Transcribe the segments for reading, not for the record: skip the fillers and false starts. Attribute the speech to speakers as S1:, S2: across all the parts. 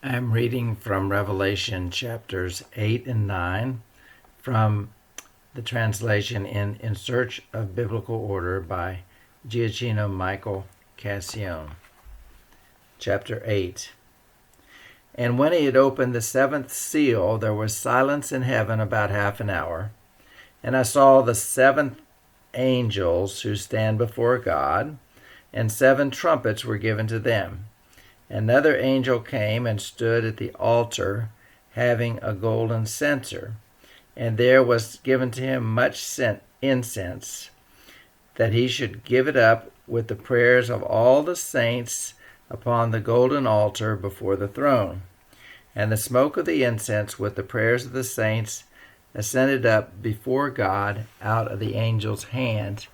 S1: I'm reading from Revelation chapters 8 and 9 from the translation In Search of Biblical Order by Giacchino Michael Cassione. Chapter 8. And when he had opened the seventh seal, there was silence in heaven about half an hour. And I saw the seven angels who stand before God, and seven trumpets were given to them. Another angel came and stood at the altar, having a golden censer, and there was given to him much incense, that he should give it up with the prayers of all the saints upon the golden altar before the throne. And the smoke of the incense with the prayers of the saints ascended up before God out of the angel's hand.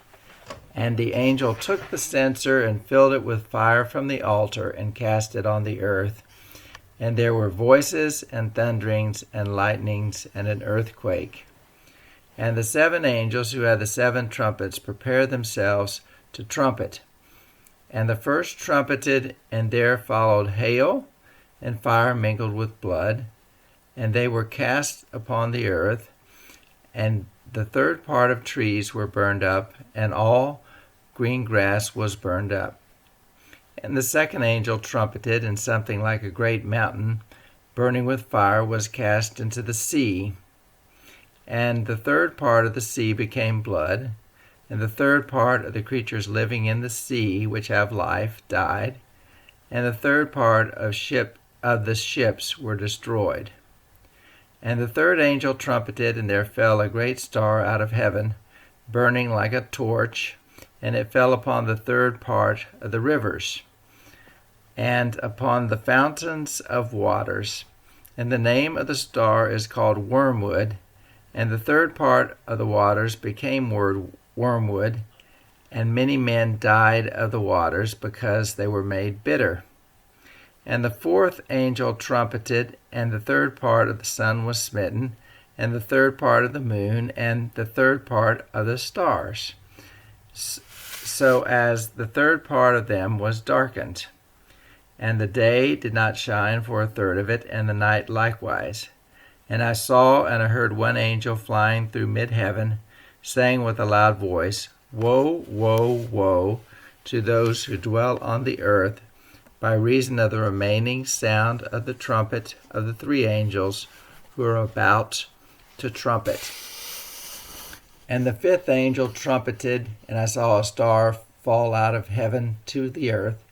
S1: And the angel took the censer and filled it with fire from the altar and cast it on the earth. And there were voices and thunderings and lightnings and an earthquake. And the seven angels who had the seven trumpets prepared themselves to trumpet. And the first trumpeted, and there followed hail and fire mingled with blood, and they were cast upon the earth. And the third part of trees were burned up, and all green grass was burned up. And the second angel trumpeted, and something like a great mountain, burning with fire, was cast into the sea. And the third part of the sea became blood, and the third part of the creatures living in the sea, which have life, died, and the third part of the ships were destroyed. And the third angel trumpeted, and there fell a great star out of heaven, burning like a torch, and it fell upon the third part of the rivers, and upon the fountains of waters. And the name of the star is called Wormwood, and the third part of the waters became wormwood, and many men died of the waters, because they were made bitter. And the fourth angel trumpeted, and the third part of the sun was smitten, and the third part of the moon, and the third part of the stars, so as the third part of them was darkened. And the day did not shine for a third of it, and the night likewise. And I saw and I heard one angel flying through mid-heaven, saying with a loud voice, Woe, woe, woe to those who dwell on the earth, by reason of the remaining sound of the trumpet of the three angels who are about to trumpet. And the fifth angel trumpeted, and I saw a star fall out of heaven to the earth,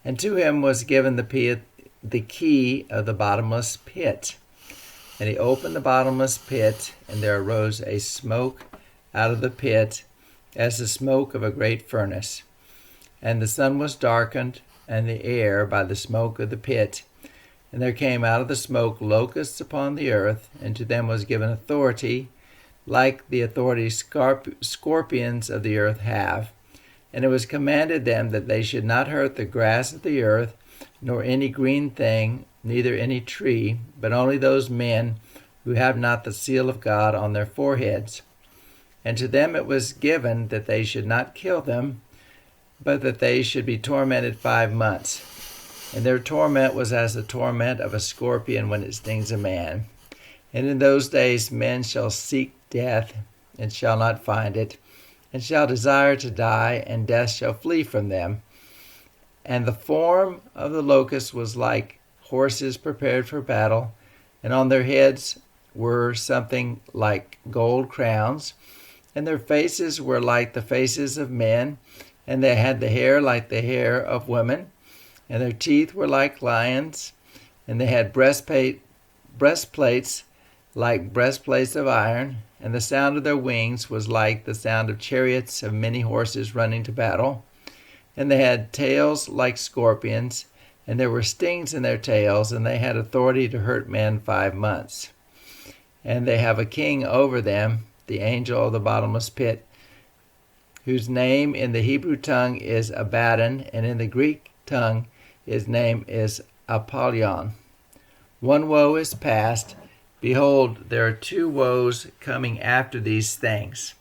S1: and to him was given the key of the bottomless pit. And he opened the bottomless pit, and there arose a smoke out of the pit, as the smoke of a great furnace. And the sun was darkened, and the air by the smoke of the pit. And there came out of the smoke locusts upon the earth, and to them was given authority, like the authority scorpions of the earth have. And it was commanded them that they should not hurt the grass of the earth, nor any green thing, neither any tree, but only those men who have not the seal of God on their foreheads. And to them it was given that they should not kill them, but that they should be tormented 5 months. And their torment was as the torment of a scorpion when it stings a man. And in those days men shall seek death, and shall not find it, and shall desire to die, and death shall flee from them. And the form of the locusts was like horses prepared for battle, and on their heads were something like gold crowns, and their faces were like the faces of men, and they had the hair like the hair of women, and their teeth were like lions, and they had breastplates like breastplates of iron, and the sound of their wings was like the sound of chariots of many horses running to battle. And they had tails like scorpions, and there were stings in their tails, and they had authority to hurt men 5 months. And they have a king over them, the angel of the bottomless pit, whose name in the Hebrew tongue is Abaddon, and in the Greek tongue his name is Apollyon. One woe is past. Behold, there are 2 woes coming after these things.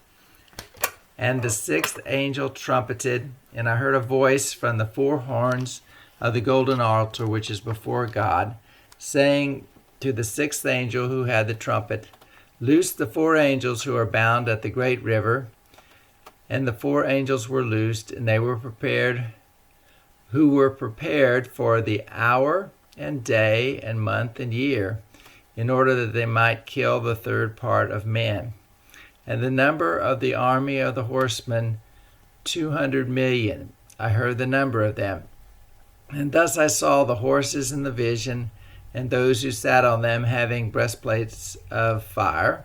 S1: And the sixth angel trumpeted, and I heard a voice from the 4 horns of the golden altar which is before God, saying to the sixth angel who had the trumpet, "Loose the four angels who are bound at the great river." And the four angels were loosed, and they were prepared, who were prepared for the hour and day and month and year, in order that they might kill the third part of men. And the number of the army of the horsemen, 200 million. I heard the number of them. And thus I saw the horses in the vision, and those who sat on them having breastplates of fire,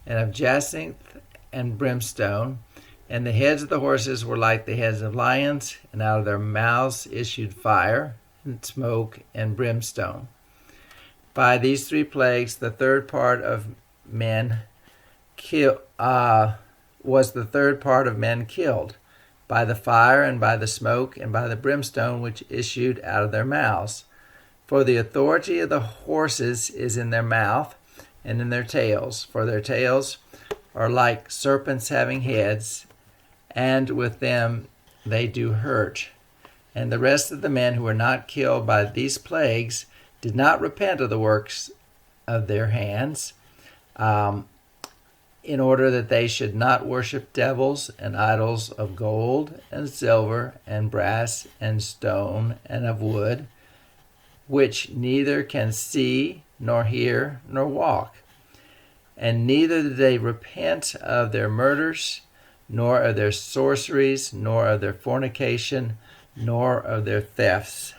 S1: and of jacinth and brimstone. And the heads of the horses were like the heads of lions, and out of their mouths issued fire, and smoke, and brimstone. By these three plagues, the third part of men was the third part of men killed, by the fire, and by the smoke, and by the brimstone which issued out of their mouths. For the authority of the horses is in their mouth and in their tails, for their tails are like serpents having heads, and with them they do hurt. And the rest of the men who were not killed by these plagues did not repent of the works of their hands, in order that they should not worship devils and idols of gold and silver and brass and stone and of wood, which neither can see nor hear nor walk. And neither did they repent of their murders, nor of their sorceries, nor of their fornication, nor of their thefts.